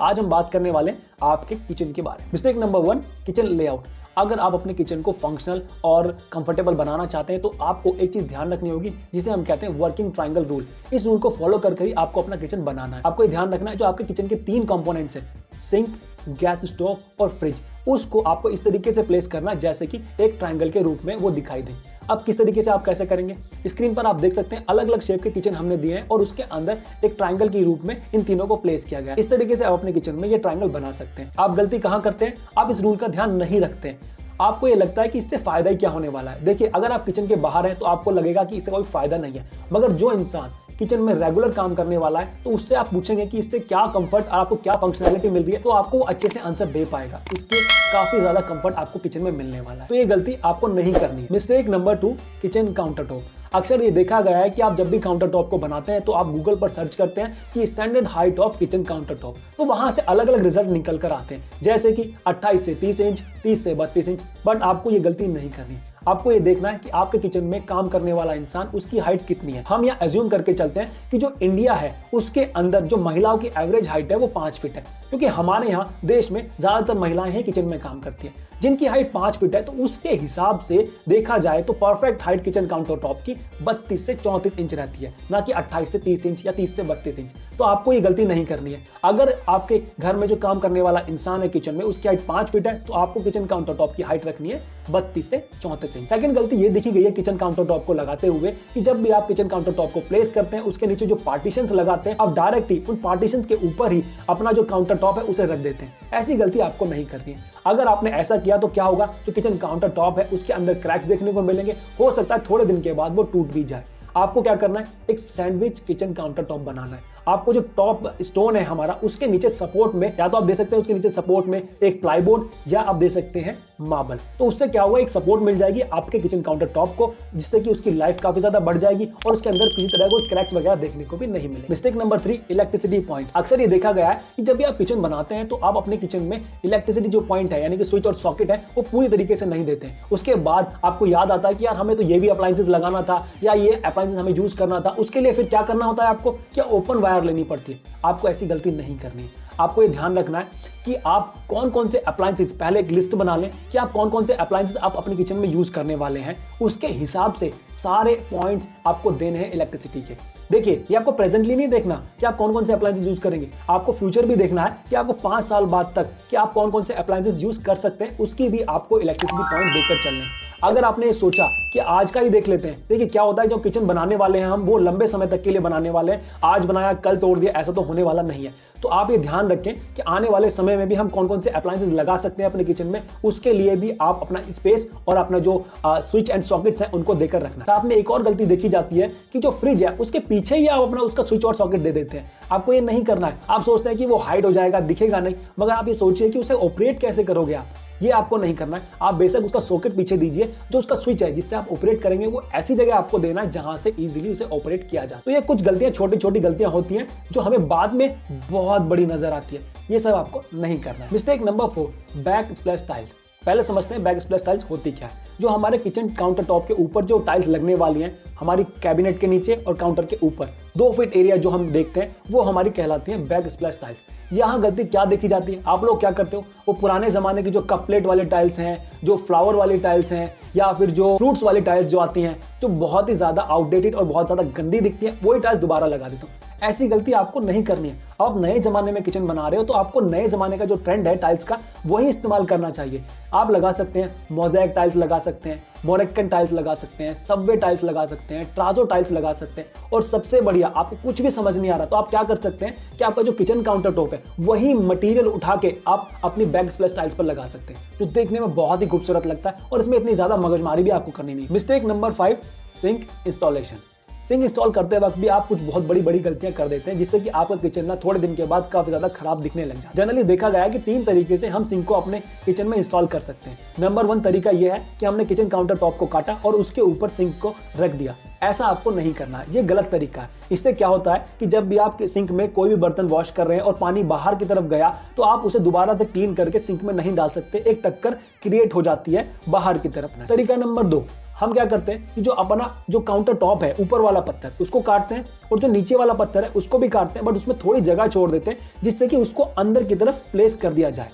आज हम बात करने वाले हैं आपके किचन के बारे में। Mistake number 1, kitchen layout. अगर आप अपने किचन को फंक्शनल और कंफर्टेबल बनाना चाहते हैं तो आपको एक चीज ध्यान रखनी होगी जिसे हम कहते हैं वर्किंग ट्रायंगल रूल। इस रूल को फॉलो करके ही आपको अपना किचन बनाना है। आपको ये ध्यान रखना है जो आपके किचन के 3 कंपोनेंट्स हैं, सिंक, गैस स्टोव और फ्रिज, उसको आपको इस तरीके से प्लेस करना जैसे कि एक ट्रायंगल के रूप में वो दिखाई दे। अब किस तरीके से आप कैसे करेंगे, स्क्रीन पर आप देख सकते हैं अलग अलग शेप के किचन हमने दिए हैं और उसके अंदर एक ट्रायंगल के रूप में इन तीनों को प्लेस किया गया है। इस तरीके से आप अपने किचन में ये ट्रायंगल बना सकते हैं। आप गलती कहां करते हैं, आप इस रूल का ध्यान नहीं रखते हैं। आपको ये लगता है कि इससे फायदा ही क्या होने वाला है। देखिए, अगर आप किचन के बाहर हैं तो आपको लगेगा कि इससे कोई फायदा नहीं है, मगर जो इंसान किचन में रेगुलर काम करने वाला है तो उससे आप पूछेंगे कि इससे क्या कंफर्ट और आपको क्या फंक्शनैलिटी मिल रही है, तो आपको अच्छे से आंसर दे पाएगा। इसके काफी ज्यादा कंफर्ट आपको किचन में मिलने वाला है। तो ये गलती आपको नहीं करनी है। Mistake number 2, kitchen counter top. अक्सर ये देखा गया है कि आप जब भी काउंटर टॉप को बनाते हैं तो आप गूगल पर सर्च करते हैं कि standard height of kitchen counter top, तो वहां से अलग अलग रिजल्ट निकल कर आते हैं, जैसे कि 28 से 30 इंच, 30 से 32 इंच। बट आपको ये गलती नहीं करनी। आपको ये देखना है कि आपके किचन में काम करने वाला इंसान, उसकी हाइट कितनी है। हम यहाँ एज्यूम करके चलते हैं कि जो इंडिया है उसके अंदर जो महिलाओं की एवरेज हाइट है वो 5 फीट है, क्योंकि हमारे यहाँ देश में ज्यादातर महिलाएं ही किचन में काम करती हैं जिनकी हाइट 5 फीट है। तो उसके हिसाब से देखा जाए तो perfect height kitchen counter top की 32 से 34 इंच रहती है, ना कि 28 से 30 इंच या 30 से 32 इंच। तो आपको ये गलती नहीं करनी है। अगर आपके घर में जो काम करने वाला इंसान है किचन में, उसकी हाइट 5 फीट है, तो आपको किचन काउंटर टॉप की हाइट रखनी है 32 से 34 इंच। सेकंड गलती ये देखी गई है किचन काउंटर टॉप को लगाते हुए कि जब भी आप किचन काउंटर टॉप को प्लेस करते हैं उसके नीचे जो पार्टीशंस लगाते हैं, आप डायरेक्ट ही उन पार्टीशंस के ऊपर ही अपना जो काउंटर टॉप है उसे रख देते हैं। ऐसी गलती आपको नहीं करनी है। अगर आपने ऐसा किया तो क्या होगा, जो किचन काउंटर टॉप है उसके अंदर क्रैक्स देखने को मिलेंगे, हो सकता है थोड़े दिन के बाद वो टूट भी जाए। आपको क्या करना है, एक सैंडविच किचन काउंटर टॉप बनाना है। आपको जो टॉप स्टोन है हमारा, उसके नीचे सपोर्ट में, या तो आप दे सकते हैं उसके नीचे सपोर्ट में एक प्लाईबोर्ड, या आप दे सकते हैं मार्बल। तो उससे क्या होगा, एक सपोर्ट मिल जाएगी आपके किचन काउंटर टॉप को, जिससे कि उसकी लाइफ काफी ज्यादा बढ़ जाएगी और उसके अंदर किसी तरह को क्रैक्स वगैरह देखने को भी नहीं मिले। Mistake number 3, electricity point. अक्सर ये देखा गया है कि जब भी आप किचन बनाते हैं तो आप अपने किचन में इलेक्ट्रिसिटी जो पॉइंट है, यानी कि स्विच और सॉकेट है, वो पूरी तरीके से नहीं देते हैं। उसके बाद आपको याद आता है कि यार हमें तो ये भी अप्लायंसेस लगाना था या ये अप्लायंसेस हमें यूज करना था। उसके लिए फिर क्या करना होता है, आपको क्या ओपन वायर लेनी पड़ती है। आपको ऐसी गलती नहीं करनी है। आपको ये ध्यान रखना है कि आप कौन कौन से अप्लायंसेस, पहले एक लिस्ट बना लें कि आप कौन कौन से अप्लायंसेस आप अपने किचन में यूज करने वाले हैं। उसके हिसाब से सारे पॉइंट्स आपको देने हैं इलेक्ट्रिसिटी के। देखिए, ये आपको प्रेजेंटली नहीं देखना कि आप कौन कौन से अप्लायंसेस यूज करेंगे, आपको फ्यूचर भी देखना है कि आपको 5 साल बाद तक कि आप कौन कौन से अप्लायंसेस यूज कर सकते हैं, उसकी भी आपको इलेक्ट्रिसिटी पॉइंट देकर चलने हैं। अगर आपने ये सोचा कि आज का ही देख लेते हैं, देखिए क्या होता है, जो किचन बनाने वाले हैं हम, वो लंबे समय तक के लिए बनाने वाले हैं। आज बनाया कल तोड़ दिया, ऐसा तो होने वाला नहीं है। तो आप ये ध्यान रखें कि आने वाले समय में भी हम कौन कौन से अप्लायंसेस लगा सकते हैं अपने किचन में, उसके लिए भी आप अपना स्पेस और अपना जो स्विच एंड सॉकेट्स हैं उनको देकर रखना। साथ में एक और गलती देखी जाती है कि जो फ्रिज है उसके पीछे ही आप अपना उसका स्विच और सॉकेट दे देते हैं। आपको ये नहीं करना है। आप सोचते हैं कि वो हाइड हो जाएगा, दिखेगा नहीं, मगर आप ये सोचिए कि उसे ऑपरेट कैसे करोगे आप, ये आपको नहीं करना है। आप बेशक उसका सॉकेट पीछे दीजिए, जो उसका स्विच है जिससे आप ऑपरेट करेंगे वो ऐसी जगह आपको देना है जहां से इजीली उसे ऑपरेट किया जा। तो ये कुछ गलतियां, छोटी छोटी गलतियां होती हैं जो हमें बाद में बहुत बड़ी नजर आती है। ये सब आपको नहीं करना है। Mistake number 4, back splash tiles. पहले समझते हैं बैक स्प्लैश टाइल्स होती क्या है। जो हमारे किचन काउंटर टॉप के ऊपर जो टाइल्स लगने वाली हैं, हमारी कैबिनेट के नीचे और काउंटर के ऊपर 2 फीट एरिया जो हम देखते हैं, वो हमारी कहलाती है बैक स्प्लैश टाइल्स। यहाँ गलती क्या देखी जाती है, आप लोग क्या करते हो, वो पुराने जमाने की जो कप प्लेट वाले टाइल्स हैं, जो फ्लावर वाली टाइल्स हैं, या फिर जो फ्रूट्स वाली टाइल्स जो आती हैं, जो बहुत ही ज्यादा आउटडेटेड और बहुत ज्यादा गंदी दिखती है, वही टाइल्स दोबारा लगा देते हो। ऐसी गलती आपको नहीं करनी है। आप नए जमाने में किचन बना रहे हो तो आपको नए जमाने का जो ट्रेंड है टाइल्स का, वही इस्तेमाल करना चाहिए। आप लगा सकते हैं मोज़ेक टाइल्स लगा सकते हैं, मोरक्कन टाइल्स लगा सकते हैं, सबवे टाइल्स लगा सकते हैं, ट्राजो टाइल्स लगा सकते हैं। और सबसे बढ़िया, आपको कुछ भी समझ नहीं आ रहा तो आप क्या कर सकते हैं कि आपका जो किचन काउंटर टॉप है वही मटेरियल उठा के आप अपनी बैक स्प्लैश टाइल्स पर लगा सकते हैं, जो देखने में बहुत ही खूबसूरत लगता है और इसमें इतनी ज्यादा मगजमारी भी आपको करनी नहीं। Mistake number 5, sink installation. Sink install करते वक्त भी आप कुछ बहुत बड़ी बड़ी गलतियां कर देते हैं, जिससे कि आपका किचन ना थोड़े दिन के बाद काफी ज्यादा खराब दिखने लग जाता है। जनरली देखा गया है कि 3 तरीके से हम सिंक को अपने किचन में इंस्टॉल कर सकते हैं। नंबर 1 तरीका यह है कि हमने किचन काउंटर टॉप को काटा और उसके ऊपर सिंक को रख दिया। ऐसा आपको नहीं करना है, ये गलत तरीका है। इससे क्या होता है कि जब भी आप सिंक में कोई भी बर्तन वॉश कर रहे हैं और पानी बाहर की तरफ गया तो आप उसे दोबारा से क्लीन करके सिंक में नहीं डाल सकते, एक टक्कर क्रिएट हो जाती है बाहर की तरफ। तरीका नंबर 2, हम क्या करते हैं कि जो अपना जो काउंटर टॉप है ऊपर वाला पत्थर उसको काटते हैं और जो नीचे वाला पत्थर है उसको भी काटते हैं, बट उसमें थोड़ी जगह छोड़ देते हैं जिससे कि उसको अंदर की तरफ प्लेस कर दिया जाए।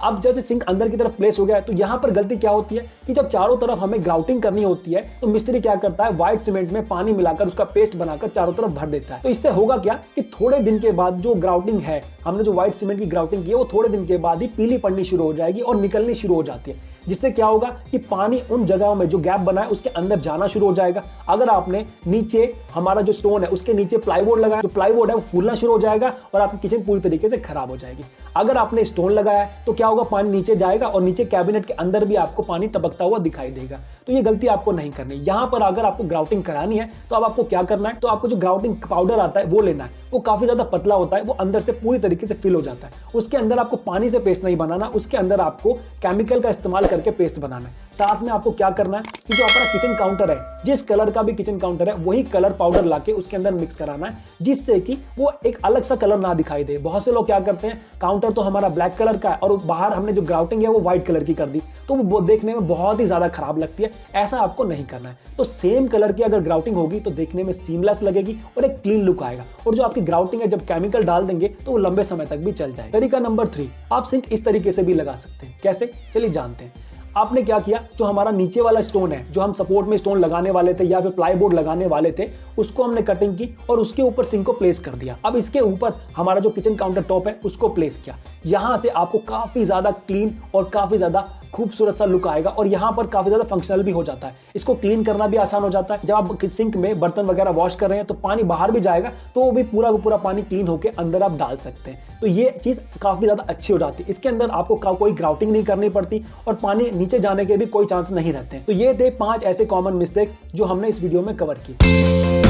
अब जैसे सिंक अंदर की तरफ प्लेस हो गया है तो यहां पर गलती क्या होती है कि जब चारों तरफ हमें ग्राउटिंग करनी होती है तो मिस्त्री क्या करता है, व्हाइट सीमेंट में पानी मिलाकर उसका पेस्ट बनाकर चारों तरफ भर देता है। तो इससे होगा क्या कि थोड़े दिन के बाद जो ग्राउटिंग है, हमने जो व्हाइट सीमेंट की ग्राउटिंग की है वो थोड़े दिन के बाद ही पीली पड़नी शुरू हो जाएगी और निकलनी शुरू हो जाती है, जिससे क्या होगा कि पानी उन जगहों में जो गैप बना है उसके अंदर जाना शुरू हो जाएगा। अगर आपने नीचे हमारा जो स्टोन है उसके नीचे प्लाईवुड लगाया, जो प्लाईवुड है वो फूलना शुरू हो जाएगा और आपकी किचन पूरी तरीके से खराब हो जाएगी। अगर आपने स्टोन लगाया है तो क्या होगा, पानी नीचे जाएगा और नीचे कैबिनेट के अंदर भी आपको पानी टपकता हुआ दिखाई देगा। तो ये गलती आपको नहीं करनी। यहां पर अगर आपको ग्राउटिंग करानी है तो अब आपको क्या करना है, तो आपको जो ग्राउटिंग पाउडर आता है वो लेना है। वो काफी ज्यादा पतला होता है, वो अंदर से पूरी तरीके से फिल हो जाता है। उसके अंदर आपको पानी से पेस्ट नहीं बनाना, उसके अंदर आपको केमिकल का इस्तेमाल करके पेस्ट बनाना है। साथ में आपको क्या करना है कि जो अपना किचन काउंटर है, जिस कलर का भी किचन काउंटर है वही कलर पाउडर लाके उसके अंदर मिक्स कराना है, जिससे कि वो एक अलग सा कलर ना दिखाई दे। बहुत से लोग क्या करते हैं, काउंटर तो हमारा ब्लैक कलर का है और बाहर हमने जो ग्राउटिंग है वो व्हाइट कलर की कर दी, तो वो देखने में बहुत ही ज्यादा खराब लगती है। ऐसा आपको नहीं करना है। तो सेम कलर की अगर ग्राउटिंग होगी तो देखने में सीमलेस लगेगी और एक क्लीन लुक आएगा। और जो आपकी ग्राउटिंग है जब केमिकल डाल देंगे तो वो लंबे समय तक भी चल जाएगा। तरीका नंबर 3, आप सिंक इस तरीके से भी लगा सकते हैं। कैसे, चलिए जानते हैं। आपने क्या किया, जो हमारा नीचे वाला स्टोन है, जो हम सपोर्ट में स्टोन लगाने वाले थे या फिर प्लाईवुड लगाने वाले थे, उसको हमने कटिंग की और उसके ऊपर सिंक को प्लेस कर दिया। अब इसके ऊपर हमारा जो किचन काउंटर टॉप है उसको प्लेस किया। यहां से आपको काफी ज्यादा क्लीन और काफी ज्यादा खूबसूरत सा लुक आएगा और यहाँ पर काफी ज्यादा फंक्शनल भी हो जाता है। इसको क्लीन करना भी आसान हो जाता है। जब आप सिंक में बर्तन वगैरह वॉश कर रहे हैं तो पानी बाहर भी जाएगा तो वो भी पूरा पानी क्लीन होकर अंदर आप डाल सकते हैं। तो ये चीज काफी ज्यादा अच्छी हो जाती है। इसके अंदर आपको कोई ग्राउटिंग नहीं करनी पड़ती और पानी नीचे जाने के भी कोई चांस नहीं रहते हैं। तो ये थे 5 ऐसे कॉमन मिस्टेक जो हमने इस वीडियो में कवर की।